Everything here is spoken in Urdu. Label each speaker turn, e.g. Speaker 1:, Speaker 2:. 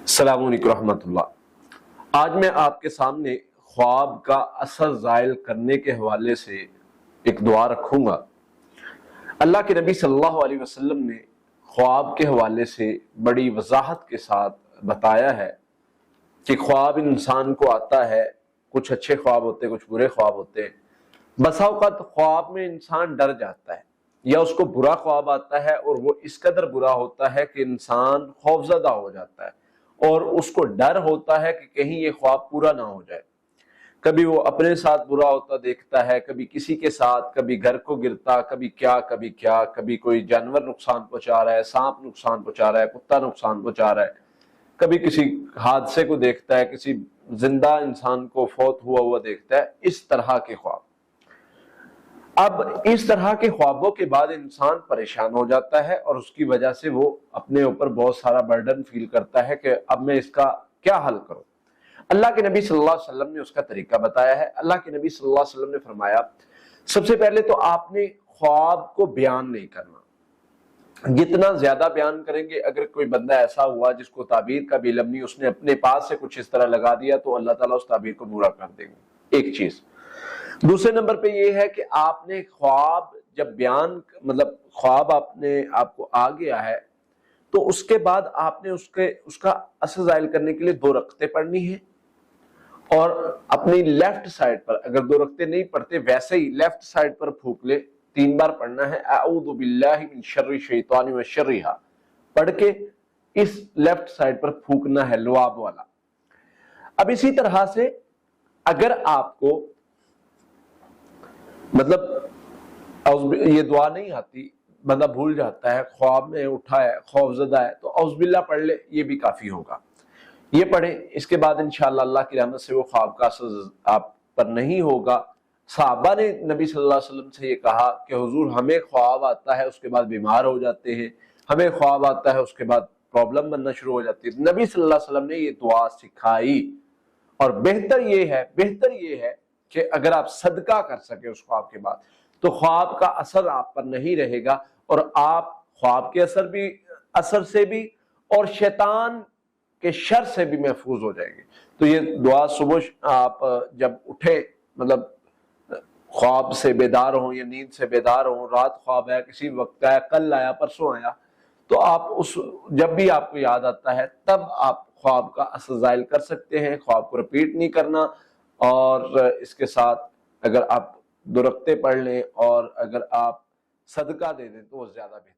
Speaker 1: السلام علیکم رحمۃ اللہ۔ آج میں آپ کے سامنے خواب کا اثر زائل کرنے کے حوالے سے ایک دعا رکھوں گا۔ اللہ کے نبی صلی اللہ علیہ وسلم نے خواب کے حوالے سے بڑی وضاحت کے ساتھ بتایا ہے کہ خواب انسان کو آتا ہے، کچھ اچھے خواب ہوتے ہیں، کچھ برے خواب ہوتے ہیں۔ بسا اوقات خواب میں انسان ڈر جاتا ہے یا اس کو برا خواب آتا ہے اور وہ اس قدر برا ہوتا ہے کہ انسان خوفزدہ ہو جاتا ہے اور اس کو ڈر ہوتا ہے کہ کہیں یہ خواب پورا نہ ہو جائے۔ کبھی وہ اپنے ساتھ برا ہوتا دیکھتا ہے، کبھی کسی کے ساتھ، کبھی گھر کو گرتا، کبھی کیا، کبھی کوئی جانور نقصان پہنچا رہا ہے، سانپ نقصان پہنچا رہا ہے، کتا نقصان پہنچا رہا ہے، کبھی کسی حادثے کو دیکھتا ہے، کسی زندہ انسان کو فوت ہوا دیکھتا ہے، اس طرح کے خواب۔ اب اس طرح کے خوابوں کے بعد انسان پریشان ہو جاتا ہے اور اس کی وجہ سے وہ اپنے اوپر بہت سارا برڈن فیل کرتا ہے کہ اب میں اس کا کیا حل کروں۔ اللہ کے نبی صلی اللہ علیہ وسلم نے اس کا طریقہ بتایا ہے۔ اللہ کے نبی صلی اللہ علیہ وسلم نے فرمایا، سب سے پہلے تو آپ نے خواب کو بیان نہیں کرنا۔ جتنا زیادہ بیان کریں گے، اگر کوئی بندہ ایسا ہوا جس کو تعبیر کا بھی علم نہیں، اس نے اپنے پاس سے کچھ اس طرح لگا دیا تو اللہ تعالیٰ اس تعبیر کو پورا کر دیں گے۔ ایک چیز۔ دوسرے نمبر پہ یہ ہے کہ آپ نے خواب جب خواب آپ کو آ گیا ہے تو اس کے بعد آپ نے اس کا اثر ظاہر کرنے کے لیے 2 رکعتیں پڑھنی ہیں، اور اپنی لیفٹ سائڈ پر، اگر 2 رکعتیں نہیں پڑھتے ویسے ہی لیفٹ سائڈ پر پھونک لے، 3 بار پڑھنا ہے، اعوذ باللہ من شر الشیطان وشرھا پڑھ کے اس لیفٹ سائڈ پر پھونکنا ہے، لعاب والا۔ اب اسی طرح سے اگر آپ کو یہ دعا نہیں آتی، بندہ بھول جاتا ہے، خواب میں اٹھا ہے، خوف زدہ ہے، تو اعوذ باللہ پڑھ لے، یہ بھی کافی ہوگا۔ یہ پڑھیں، اس کے بعد انشاءاللہ اللہ کی رحمت سے وہ خواب کا اثر آپ پر نہیں ہوگا۔ صحابہ نے نبی صلی اللہ علیہ وسلم سے یہ کہا کہ حضور ہمیں خواب آتا ہے، اس کے بعد بیمار ہو جاتے ہیں، ہمیں خواب آتا ہے، اس کے بعد پرابلم بننا شروع ہو جاتی ہے۔ نبی صلی اللہ علیہ وسلم نے یہ دعا سکھائی، اور بہتر یہ ہے کہ اگر آپ صدقہ کر سکے اس خواب کے بعد تو خواب کا اثر آپ پر نہیں رہے گا، اور آپ خواب کے اثر سے بھی اور شیطان کے شر سے بھی محفوظ ہو جائیں گے۔ تو یہ دعا صبح آپ جب اٹھے، خواب سے بیدار ہوں یا نیند سے بیدار ہوں، رات خواب آیا، کسی وقت آیا، کل آیا، پرسوں آیا، تو آپ جب بھی آپ کو یاد آتا ہے تب آپ خواب کا اثر ظاہر کر سکتے ہیں۔ خواب کو رپیٹ نہیں کرنا، اور اس کے ساتھ اگر آپ 2 رکعتیں پڑھ لیں اور اگر آپ صدقہ دے دیں تو وہ زیادہ بہتر۔